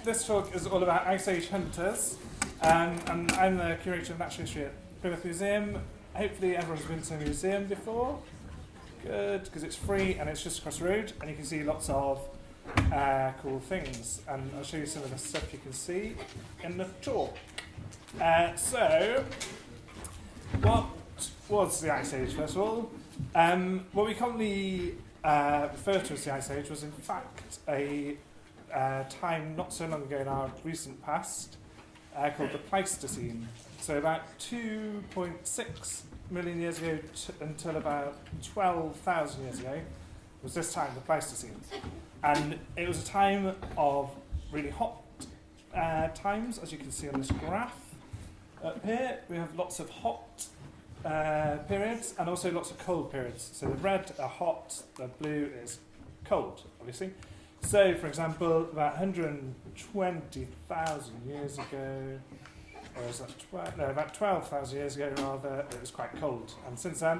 this talk is all about Ice Age Hunters, and I'm the curator of natural history at Plymouth Museum. Hopefully everyone's been to a museum before. Good, because it's free and it's just across the road, and you can see lots of cool things. And I'll show you some of the stuff you can see in the talk. So, what was the Ice Age, first of all? What we commonly refer to as the Ice Age was in fact a time not so long ago in our recent past called the Pleistocene. So about 2.6 million years ago until about 12,000 years ago was this time, the Pleistocene. And it was a time of really hot times, as you can see on this graph. Up here we have lots of hot periods and also lots of cold periods. So the red are hot, the blue is cold, obviously. So, for example, about 120,000 years ago, or is that about 12,000 years ago rather, it was quite cold. And since then,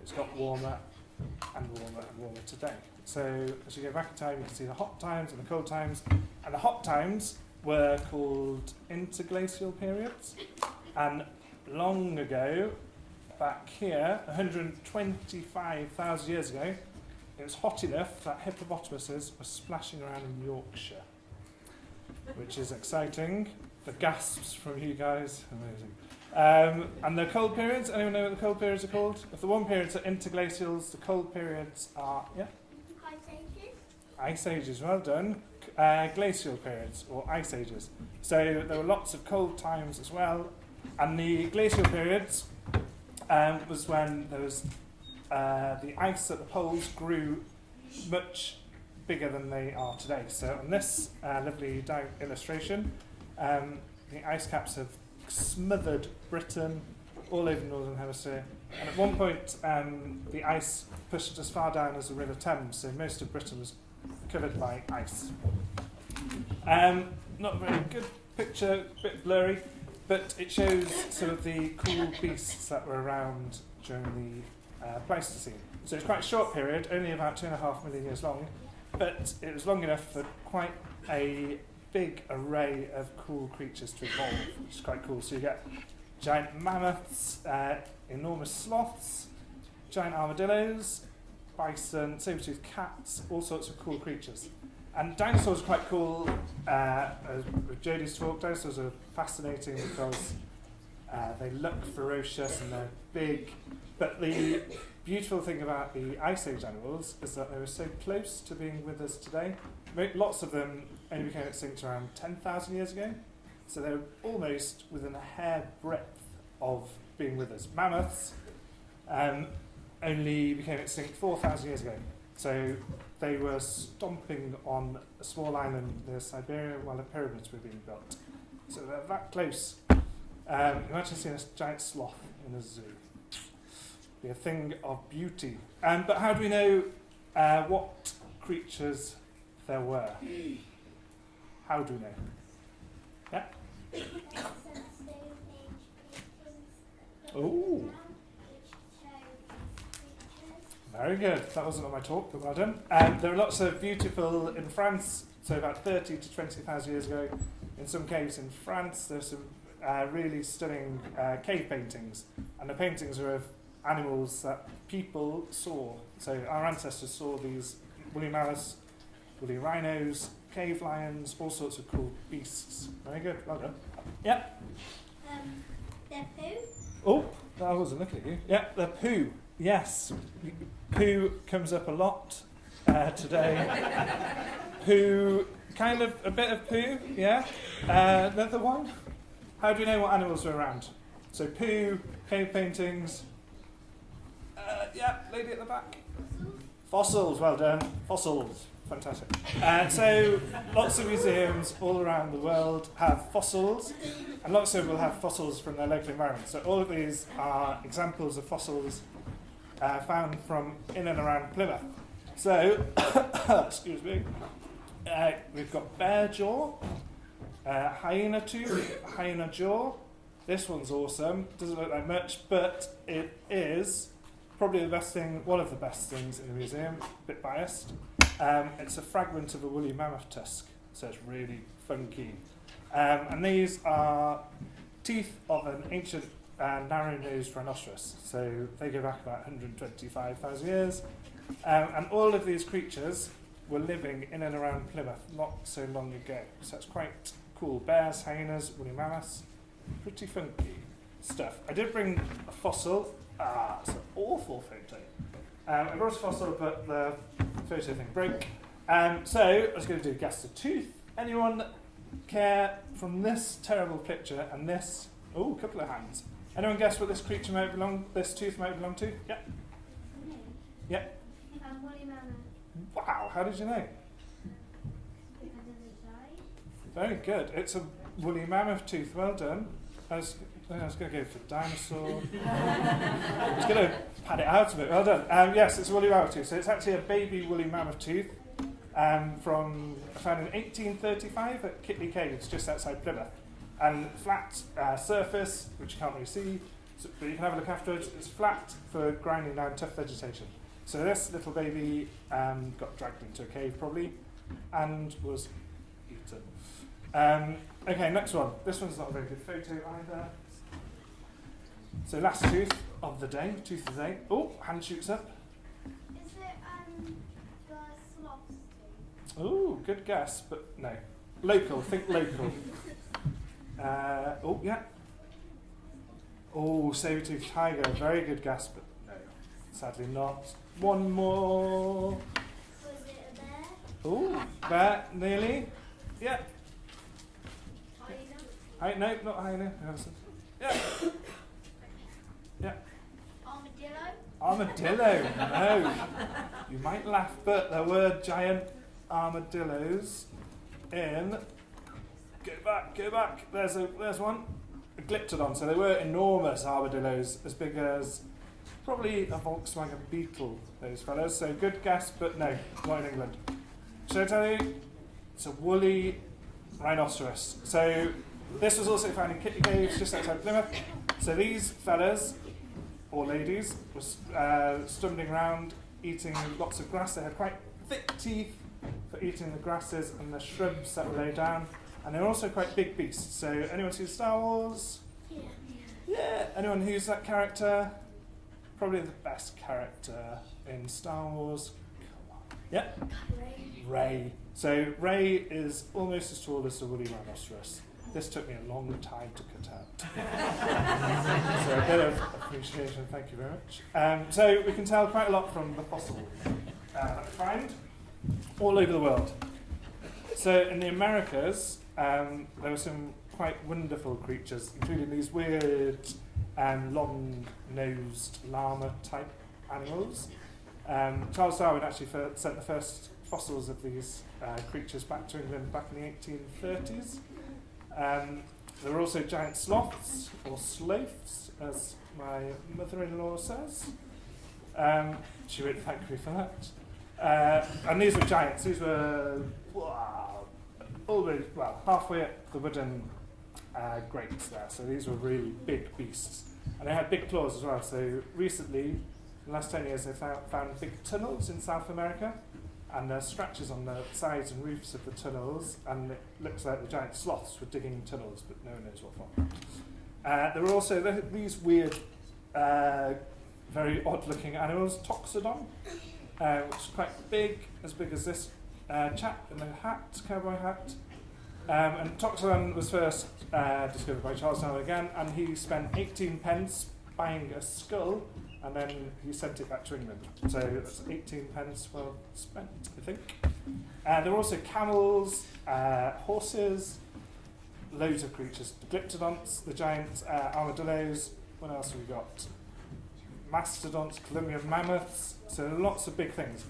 it's got warmer and warmer and warmer today. So, as you go back in time, you can see the hot times and the cold times. And the hot times were called interglacial periods. And long ago, back here, 125,000 years ago, it was hot enough that hippopotamuses were splashing around in Yorkshire, which is exciting. The gasps from you guys, amazing. And the cold periods, anyone know what the cold periods are called? If the warm periods are interglacials, the cold periods are, Ice ages. Ice ages, well done. Glacial periods, or ice ages. So there were lots of cold times as well. And the glacial periods was when there was the ice at the poles grew much bigger than they are today. So on this lovely illustration, the ice caps have smothered Britain all over the Northern Hemisphere. And at one point, the ice pushed as far down as the River Thames, so most of Britain was covered by ice. Not a very good picture, a bit blurry, but it shows sort of the cool beasts that were around during the Pleistocene. So it's quite a short period, only about 2.5 million years long, but it was long enough for quite a big array of cool creatures to evolve, which is quite cool. So you get giant mammoths, enormous sloths, giant armadillos, bison, saber-toothed cats, all sorts of cool creatures. And dinosaurs are quite cool. With Jodie's talk, dinosaurs are fascinating because they look ferocious and they're big. But the beautiful thing about the Ice Age animals is that they were so close to being with us today. Lots of them only became extinct around 10,000 years ago. So they're almost within a hair breadth of being with us. Mammoths only became extinct 4,000 years ago. So they were stomping on a small island near Siberia while the pyramids were being built. So they're that close. Imagine seeing a giant sloth in a zoo. Be a thing of beauty. But how do we know what creatures there were? How do we know? Yeah? Oh, very good. That wasn't on my talk, but well done. There are lots of beautiful in France, so about 30 to 20,000 years ago, in some caves in France, there's some really stunning cave paintings. And the paintings are of animals that people saw. So our ancestors saw these woolly mammoths, woolly rhinos, cave lions, all sorts of cool beasts. Very good, well done. Yep. They're poo. Oh, I wasn't looking at you. Yep, the poo. Yes, poo comes up a lot today. Poo, kind of a bit of poo, yeah. Another one. How do we know what animals are around? So poo, cave paintings. Yeah, lady at the back. Fossils, well done. Fossils, fantastic. So lots of museums all around the world have fossils, and lots of them will have fossils from their local environment. So all of these are examples of fossils found from in and around Plymouth. So, excuse me, we've got bear jaw, hyena tooth, hyena jaw. This one's awesome. Doesn't look like much, but it is probably the best thing, one of the best things in the museum. A bit biased. It's a fragment of a woolly mammoth tusk. so it's really funky. And these are teeth of an ancient narrow-nosed rhinoceros, so they go back about 125,000 years. And all of these creatures were living in and around Plymouth not so long ago, so it's quite cool. Bears, hyenas, woolly mammoths, pretty funky stuff. I did bring a fossil. It's an awful photo. I brought a fossil, but the photo thing broke. So I was going to do guess the tooth. Anyone care from this terrible picture and this? Oh, a couple of hands. Anyone guess what this creature might belong? This tooth might belong to? Yeah. Yeah. Woolly mammoth. Wow. How did you know? Because of the size. Very good. It's a woolly mammoth tooth. Well done. I was going to go for dinosaur. I was going to pad it out a bit. Well done. Yes, it's a woolly mammoth tooth. So it's actually a baby woolly mammoth tooth found in 1835 at Kitley Caves, just outside Plymouth. And flat surface, which you can't really see, but you can have a look afterwards. It's flat for grinding down tough vegetation. So this little baby got dragged into a cave probably and was eaten. Okay, next one. This one's not a very good photo either. So last tooth of the day, Oh, hand shoots up. Is it the sloths? Oh, good guess, but no. Local, think local. Oh, yeah. Oh, saber-toothed tiger, very good guess, but no, sadly not. One more. Was it a bear? Oh, bear, nearly. Yeah. Hyena? No, not hyena. Yeah. Yeah. Armadillo? Armadillo, no. You might laugh, but there were giant armadillos in. Go back. There's one. A glyptodon. So they were enormous armadillos, as big as probably a Volkswagen Beetle, those fellas. So good guess, but no, not in England. Should I tell you? It's a woolly rhinoceros. So this was also found in Kitley Caves, just outside Plymouth. So these fellas, or ladies, were stumbling around, eating lots of grass. They had quite thick teeth for eating the grasses and the shrubs that were laid down. And they're also quite big beasts. So anyone see Star Wars? Yeah. Anyone who's that character? Probably the best character in Star Wars. Yeah. Ray. So Ray is almost as tall as the woolly rhinoceros. This took me a long time to cut out. So a bit of appreciation, thank you very much. So we can tell quite a lot from the fossil that we find all over the world. So in the Americas, there were some quite wonderful creatures, including these weird long-nosed llama-type animals. Charles Darwin actually sent the first fossils of these creatures back to England back in the 1830s. There were also giant sloths, or sloths, as my mother-in-law says. She would thank me for that. And these were giants. These were halfway up the wooden grates there. So these were really big beasts. And they had big claws as well. So recently, in the last 10 years, they found big tunnels in South America. And there's scratches on the sides and roofs of the tunnels, and it looks like the giant sloths were digging tunnels, but no one knows what for. There were also these weird, very odd-looking animals, Toxodon, which is quite big as this chap in the hat, cowboy hat. And Toxodon was first discovered by Charles Darwin again, and he spent 18 pence buying a skull, and then he sent it back to England. So that's 18 pence well spent, I think. There were also camels, horses, loads of creatures. The glyptodonts, the giant armadillos. What else have we got? Mastodons, Columbian mammoths. So lots of big things.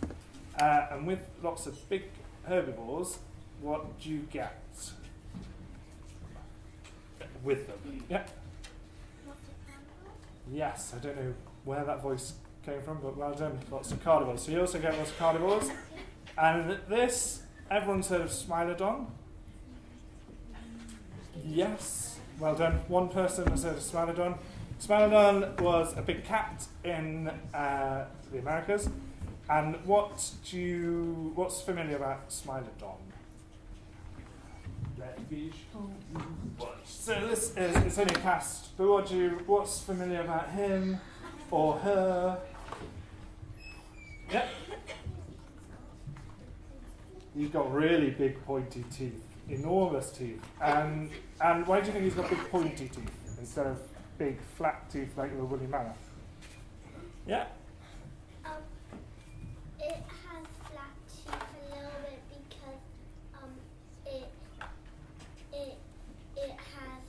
And with lots of big herbivores, what do you get with them? Yeah. Yes, I don't know where that voice came from, but well done. Lots of carnivores. So you also get lots of carnivores. And this, everyone's heard of Smilodon? Yes, well done. One person has heard of Smilodon. Smilodon was a big cat in the Americas. And what's familiar about Smilodon? visual watch. So this is, it's only a cast, but what's familiar about him or her? Yep. He's got really big pointy teeth, enormous teeth. And why do you think he's got big pointy teeth instead of big flat teeth like the woolly mammoth? Yeah? It has flat teeth a little bit because it has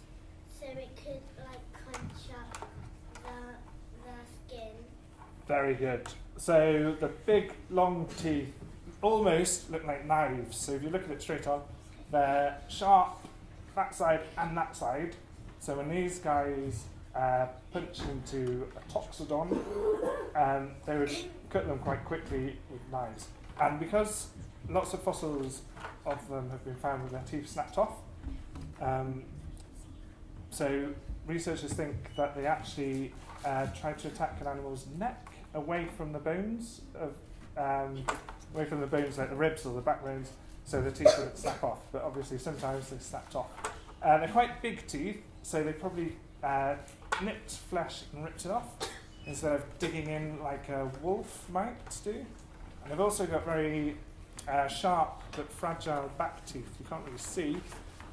so it could like crunch up the skin. Very good. So the big long teeth almost look like knives. So if you look at it straight on, they're sharp that side and that side. So when these guys punch into a toxodon, they would cut them quite quickly with knives. And because lots of fossils of them have been found with their teeth snapped off, so researchers think that they actually tried to attack an animal's neck away from the bones away from the bones like the ribs or the backbones, so the teeth wouldn't snap off. But obviously sometimes they snapped off. They're quite big teeth, so they probably nipped flesh and ripped it off instead of digging in like a wolf might do. And they've also got very sharp but fragile back teeth. You can't really see,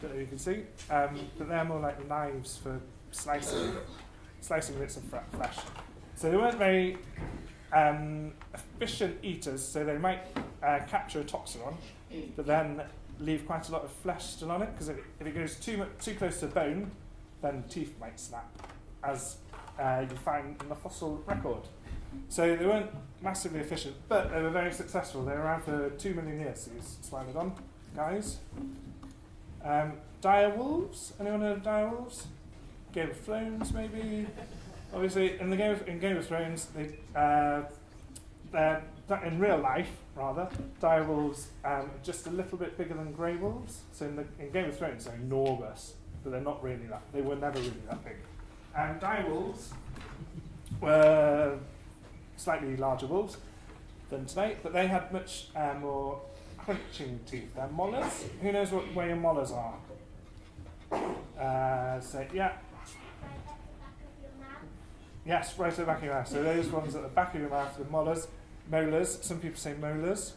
don't know if you can see, but they're more like knives for slicing bits of flesh. So they weren't very efficient eaters, so they might capture a toxodon, but then leave quite a lot of flesh still on it, because if it goes too close to the bone, then teeth might snap, as you find in the fossil record. So they weren't massively efficient, but they were very successful. They were around for 2 million years, these Smilodon guys. Dire wolves, anyone heard of dire wolves? Game of Thrones, maybe? Obviously, in Game of Thrones, they're in real life, rather, dire wolves are just a little bit bigger than grey wolves. So in Game of Thrones, they're enormous, but they're not really that. They were never really that big. And dire wolves were slightly larger wolves than today, but they had much more crunching teeth. They're molars. Who knows where your molars are? So yeah. Yes, right at the back of your mouth. So those ones at the back of your mouth, the molars. Some people say molars.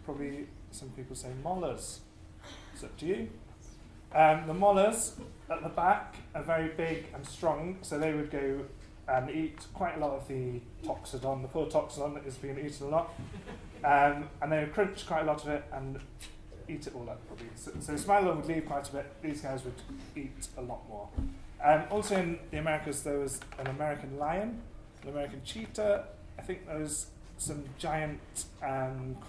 Probably some people say molars. It's up to you. The molars at the back are very big and strong, so they would go and eat quite a lot of the toxodon. The poor toxodon that is being eaten a lot. And they would crunch quite a lot of it and eat it all up, probably. So Smilodon would leave quite a bit. These guys would eat a lot more. Also in the Americas, there was an American lion, an American cheetah. I think there was some giant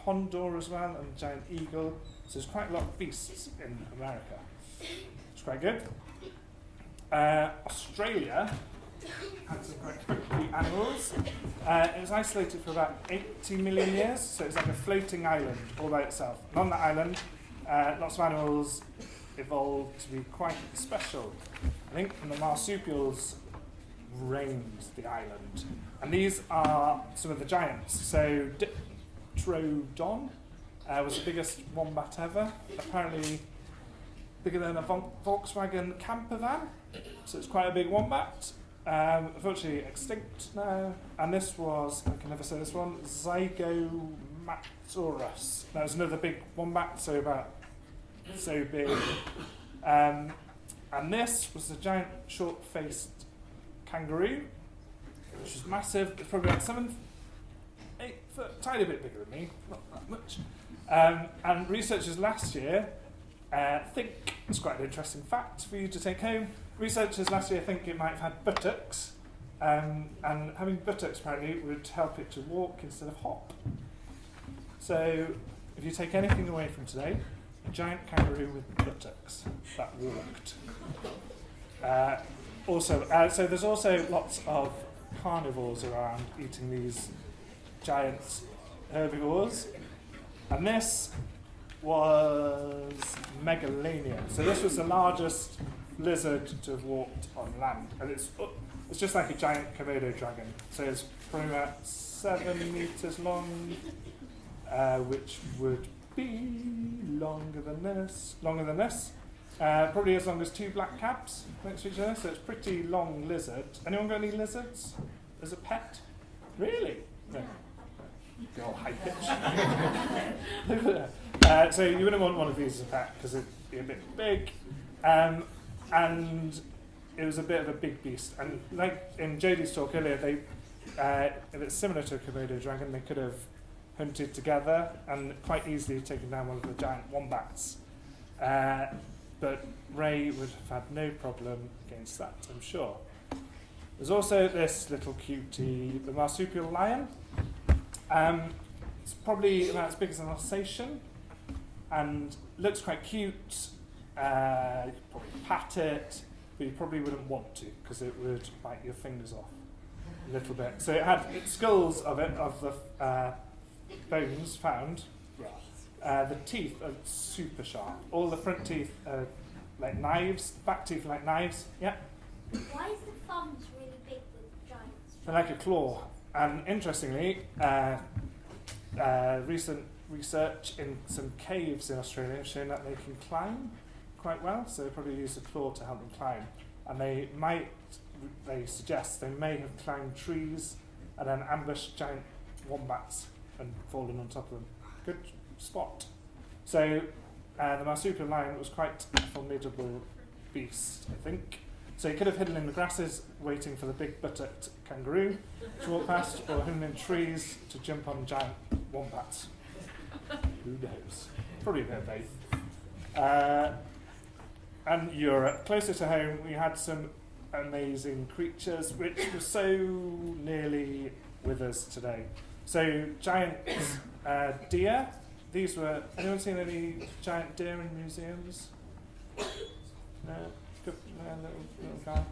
condor as well, and a giant eagle. So there's quite a lot of beasts in America. It's quite good. Australia had some quite quickly animals. It was isolated for about 80 million years, so it's like a floating island all by itself. And on that island, lots of animals evolved to be quite special. I think the marsupials reigned the island. And these are some of the giants. So Diprotodon was the biggest wombat ever, apparently bigger than a Volkswagen camper van. So it's quite a big wombat. Unfortunately extinct now. And this was, I can never say this one, Zygomaturus. That was another big wombat, so big. And this was the giant short-faced kangaroo, which is massive. It's probably like 8 foot, tiny bit bigger than me, not that much. And researchers last year think, it's quite an interesting fact for you to take home, researchers last year think it might have had buttocks, and having buttocks apparently would help it to walk instead of hop. So if you take anything away from today, a giant kangaroo with buttocks that walked. So there's also lots of carnivores around eating these giant herbivores. And this was Megalania. So this was the largest lizard to have walked on land. And it's just like a giant Komodo dragon. So it's probably about 7 meters long, which would be longer than this. Probably as long as 2 black caps next to each other, so it's a pretty long lizard. Anyone got any lizards as a pet? Really? No. Go high pitch. So you wouldn't want one of these as a pet because it'd be a bit big, and it was a bit of a big beast. And like in Jodie's talk earlier, if it's similar to a Komodo dragon, they could have hunted together and quite easily taken down one of the giant wombats. But Ray would have had no problem against that, I'm sure. There's also this little cutie, the marsupial lion. It's probably about as big as an Alsatian and looks quite cute. You could probably pat it, but you probably wouldn't want to because it would bite your fingers off a little bit. So it had skulls of the bones found. The teeth are super sharp. All the front teeth are like knives, back teeth are like knives. Yeah. Why is the thumbs really big with giants? They're like a claw. And interestingly, recent research in some caves in Australia has shown that they can climb quite well, so they probably use a claw to help them climb. And they suggest they may have climbed trees and then ambushed giant wombats and fallen on top of them. Good spot. So the marsupial lion was quite a formidable beast, I think. So he could have hidden in the grasses waiting for the big buttocked kangaroo to walk past, or hidden in trees to jump on giant wombats. Who knows? Probably a bit of both. And Europe, closer to home, we had some amazing creatures which were so nearly with us today. So giant deer. These were. Anyone seen any giant deer in museums? No. Good, little guy.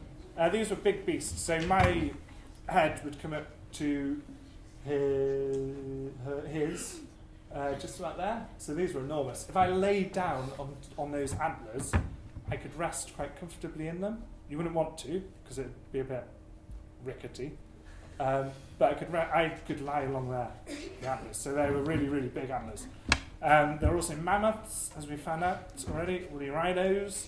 These were big beasts, so my head would come up to his just about there. So these were enormous. If I laid down on those antlers, I could rest quite comfortably in them. You wouldn't want to, because it'd be a bit rickety. But I could lie along there, the antlers. So they were really, really big antlers. There were also mammoths, as we found out already, woolly rhinos.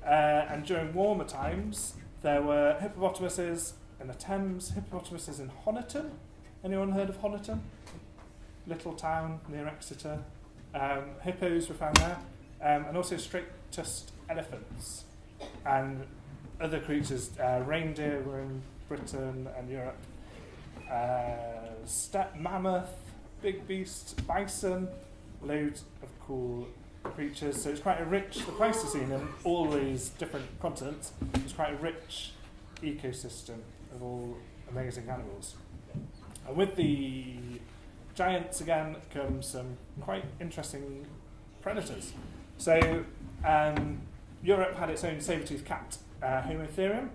And during warmer times, there were hippopotamuses in the Thames, hippopotamuses in Honiton. Anyone heard of Honiton? Little town near Exeter. Hippos were found there, and also straight-tusked elephants. And other creatures, reindeer were in Britain and Europe. Steppe mammoth, big beast, bison, loads of cool creatures. So it's quite a rich, the Pleistocene in all these different continents, it's quite a rich ecosystem of all amazing animals. And with the giants again come some quite interesting predators. So Europe had its own saber-toothed cat, Homotherium.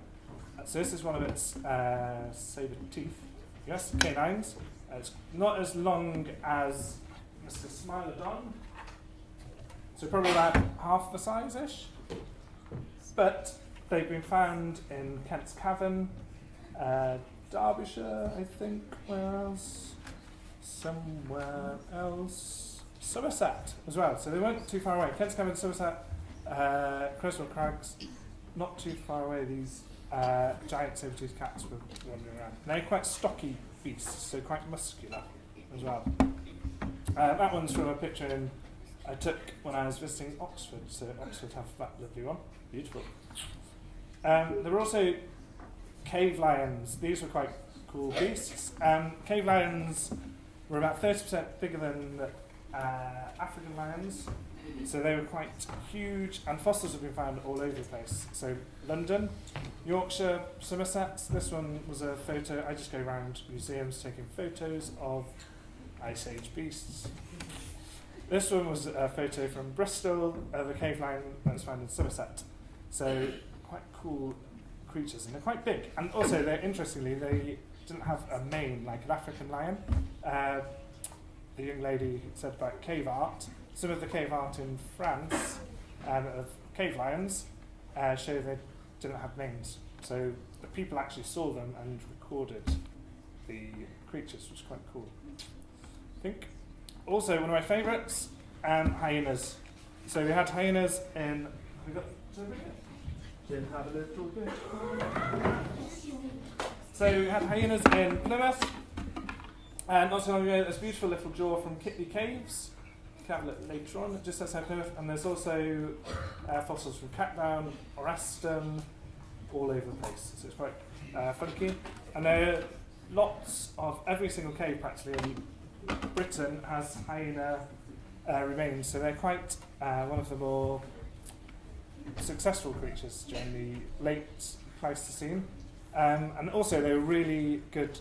So this is one of its saber teeth, yes, canines. It's not as long as Mr. Smilodon, so probably about half the size-ish. But they've been found in Kent's Cavern, Derbyshire, I think, where else? Somewhere else. Somerset as well, so they weren't too far away. Kent's Cavern, Somerset, Crowswell Crags, not too far away. These giant saber-toothed cats were wandering around. And they're quite stocky beasts, so quite muscular as well. That one's from a picture I took when I was visiting Oxford, so Oxford have that lovely one. Beautiful. There were also cave lions. These were quite cool beasts. Cave lions were about 30% bigger than African lions, so they were quite huge, and fossils have been found all over the place. So London, Yorkshire, Somerset. This one was a photo. I just go around museums taking photos of Ice Age beasts. This one was a photo from Bristol of a cave lion that was found in Somerset. So quite cool creatures, and they're quite big. And also, interestingly, they didn't have a mane like an African lion. The young lady said about cave art. Some of the cave art in France of cave lions show they didn't have manes. So the people actually saw them and recorded the creatures, which was quite cool, I think. Also, one of my favourites, hyenas. So we had hyenas in We got Jim have a little bit. So we had hyenas in Plymouth, and not so long ago there's a beautiful little jaw from Kitley Caves. You can have a look later on, just outside Plymouth, and there's also fossils from Catdown, Oraston, all over the place. So it's quite funky. And there are lots of every single cave practically in Britain has hyena remains, so they're quite one of the more successful creatures during the late Pleistocene, and also they were really good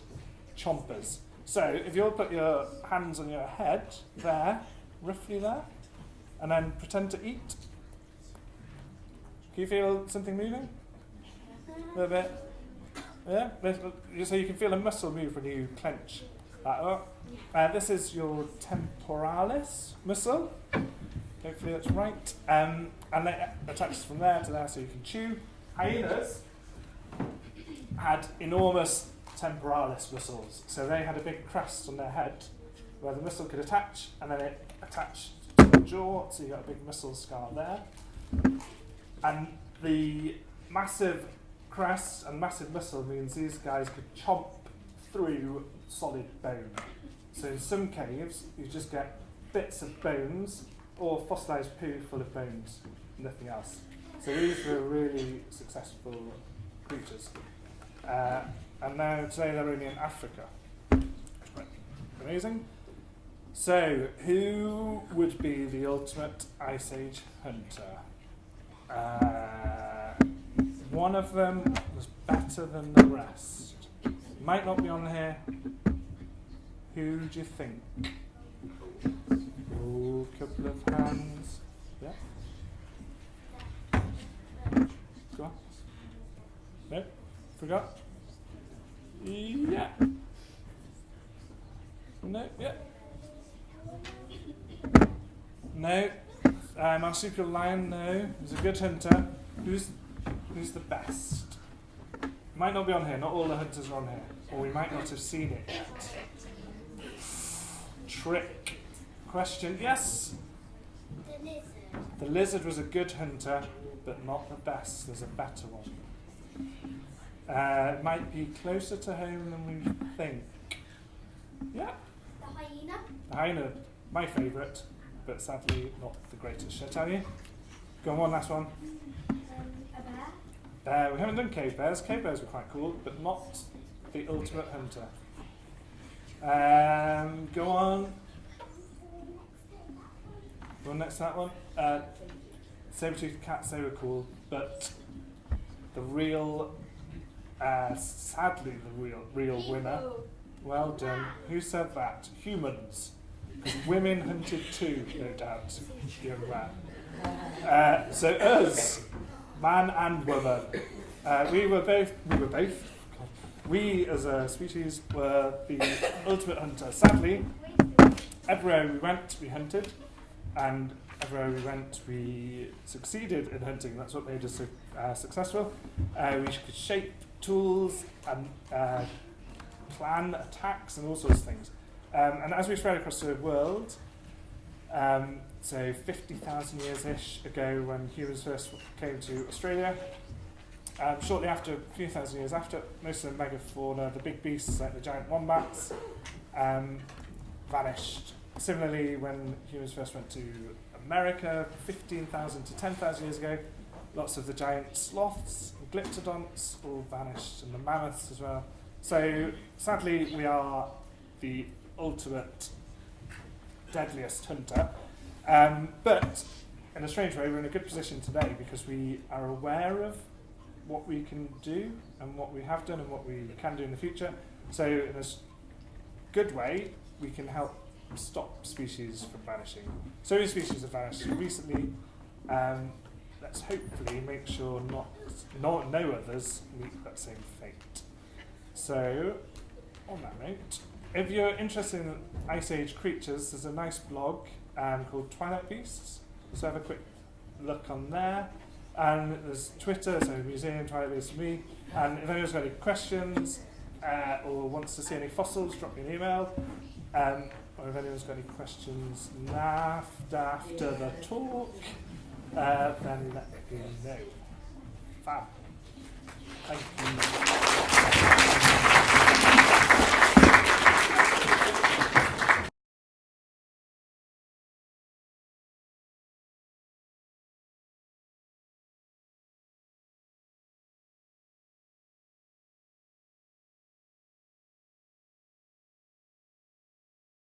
chompers. So if you'll put your hands on your head there, roughly there, and then pretend to eat. Can you feel something moving? A little bit? Yeah? So you can feel a muscle move when you clench that up. This is your temporalis muscle. Hopefully that's right. And it attaches from there to there so you can chew. Hyenas had enormous temporalis muscles. So they had a big crest on their head where the muscle could attach, and then it attached to the jaw, so you got a big muscle scar there. And the massive crest and massive muscle means these guys could chomp through solid bone. So in some caves, you just get bits of bones or fossilised poo full of bones, nothing else. So these were really successful creatures. And now today they're only in Africa. Quite amazing. So who would be the ultimate Ice Age hunter? One of them was better than the rest. Might not be on here. Who do you think? Oh, couple of hands. Yeah. Go on. No? Forgot? Yeah. No? Yeah. No. Marsupial lion, no. He's a good hunter. Who's the best? Might not be on here. Not all the hunters are on here. Or we might not have seen it yet. Trick question. Yes? The lizard. The lizard was a good hunter, but not the best. There's a better one. It might be closer to home than we think. Yeah? The hyena. The hyena, my favourite, but sadly not the greatest. Shall I tell you? Go on, one last one. A bear. We haven't done cave bears. Cave bears were quite cool, but not the ultimate hunter. Go on. Go on next to that one. Saber-toothed cats, they were cool, but the real, sadly the real winner. Well done. Who said that? Humans. Because women hunted too, no doubt, young man. So us, man and woman. We as a species were the ultimate hunter. Sadly, everywhere we went, we hunted, and everywhere we went, we succeeded in hunting. That's what made us successful. We could shape tools and plan attacks and all sorts of things. And as we spread across the world, so 50,000 years-ish ago when humans first came to Australia, shortly after, a few thousand years after, most of the megafauna, the big beasts like the giant wombats, vanished. Similarly, when humans first went to America, 15,000 to 10,000 years ago, lots of the giant sloths and glyptodonts all vanished, and the mammoths as well. So sadly, we are the ultimate, deadliest hunter. But in a strange way, we're in a good position today because we are aware of what we can do and what we have done and what we can do in the future. So in a good way, we can help stop species from vanishing. So many species have vanished recently. Let's hopefully make sure no others meet that same fate. So, on that note, if you're interested in Ice Age creatures, there's a nice blog called Twilight Beasts. So have a quick look on there. And there's Twitter, so Museum Twilight Beasts for me. And if anyone's got any questions or wants to see any fossils, drop me an email. Or if anyone's got any questions after the talk, then let me know. Fab. Thank you.